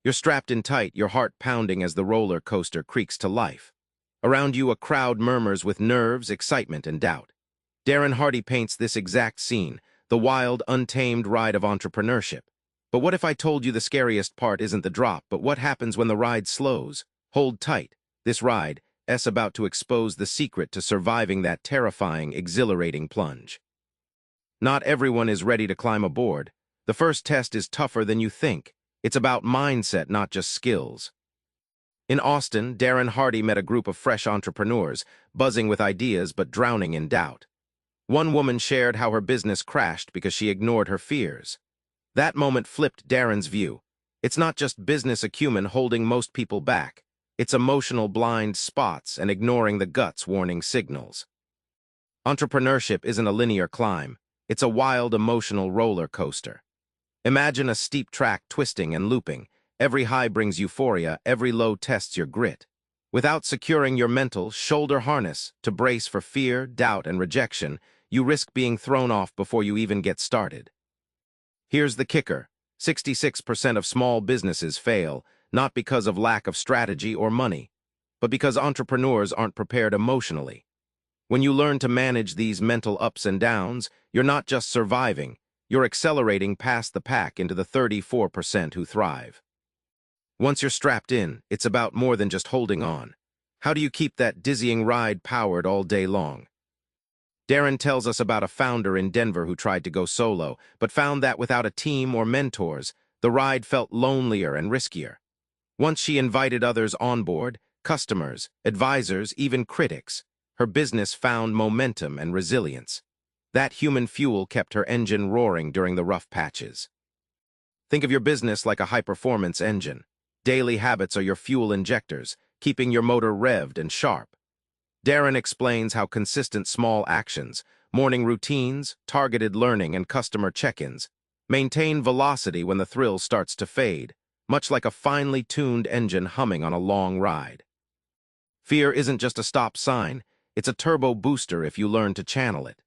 You're strapped in tight, your heart pounding as the roller coaster creaks to life. Around you, a crowd murmurs with nerves, excitement, and doubt. Darren Hardy paints this exact scene, the wild, untamed ride of entrepreneurship. But what if I told you the scariest part isn't the drop, but what happens when the ride slows? Hold tight. This ride is about to expose the secret to surviving that terrifying, exhilarating plunge. Not everyone is ready to climb aboard. The first test is tougher than you think. It's about mindset, not just skills. In Austin, Darren Hardy met a group of fresh entrepreneurs, buzzing with ideas but drowning in doubt. One woman shared how her business crashed because she ignored her fears. That moment flipped Darren's view. It's not just business acumen holding most people back. It's emotional blind spots and ignoring the gut's warning signals. Entrepreneurship isn't a linear climb. It's a wild emotional roller coaster. Imagine a steep track twisting and looping. Every high brings euphoria, every low tests your grit. Without securing your mental shoulder harness to brace for fear, doubt, and rejection, you risk being thrown off before you even get started. Here's the kicker. 66% of small businesses fail, not because of lack of strategy or money, but because entrepreneurs aren't prepared emotionally. When you learn to manage these mental ups and downs, you're not just surviving, you're accelerating past the pack into the 34% who thrive. Once you're strapped in, it's about more than just holding on. How do you keep that dizzying ride powered all day long? Darren tells us about a founder in Denver who tried to go solo, but found that without a team or mentors, the ride felt lonelier and riskier. Once she invited others on board, customers, advisors, even critics, her business found momentum and resilience. That human fuel kept her engine roaring during the rough patches. Think of your business like a high-performance engine. Daily habits are your fuel injectors, keeping your motor revved and sharp. Darren explains how consistent small actions, morning routines, targeted learning, and customer check-ins maintain velocity when the thrill starts to fade, much like a finely tuned engine humming on a long ride. Fear isn't just a stop sign, it's a turbo booster if you learn to channel it.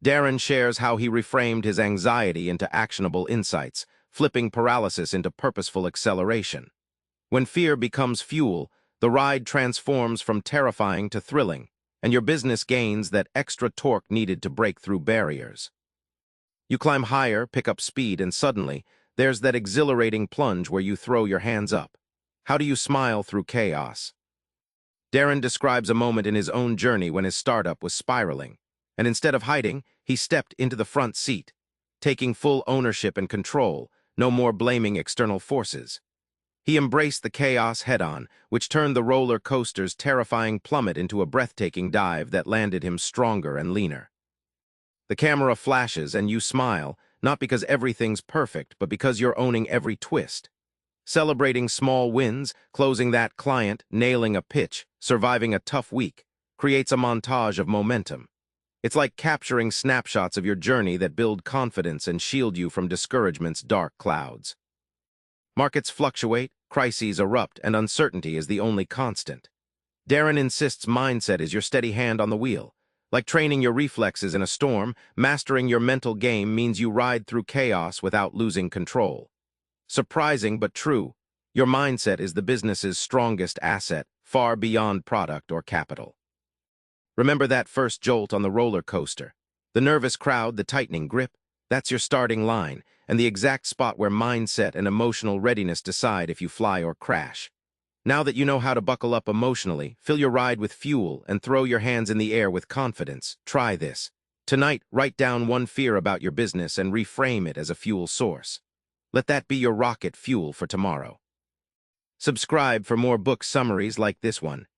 Darren shares how he reframed his anxiety into actionable insights, flipping paralysis into purposeful acceleration. When fear becomes fuel, the ride transforms from terrifying to thrilling, and your business gains that extra torque needed to break through barriers. You climb higher, pick up speed, and suddenly, there's that exhilarating plunge where you throw your hands up. How do you smile through chaos? Darren describes a moment in his own journey when his startup was spiraling, and instead of hiding, he stepped into the front seat, taking full ownership and control, no more blaming external forces. He embraced the chaos head-on, which turned the roller coaster's terrifying plummet into a breathtaking dive that landed him stronger and leaner. The camera flashes and you smile, not because everything's perfect, but because you're owning every twist. Celebrating small wins, closing that client, nailing a pitch, surviving a tough week, creates a montage of momentum. It's like capturing snapshots of your journey that build confidence and shield you from discouragement's dark clouds. Markets fluctuate, crises erupt, and uncertainty is the only constant. Darren insists mindset is your steady hand on the wheel. Like training your reflexes in a storm, mastering your mental game means you ride through chaos without losing control. Surprising but true, your mindset is the business's strongest asset, far beyond product or capital. Remember that first jolt on the roller coaster? The nervous crowd, the tightening grip? That's your starting line, and the exact spot where mindset and emotional readiness decide if you fly or crash. Now that you know how to buckle up emotionally, fill your ride with fuel, and throw your hands in the air with confidence, try this. Tonight, write down one fear about your business and reframe it as a fuel source. Let that be your rocket fuel for tomorrow. Subscribe for more book summaries like this one.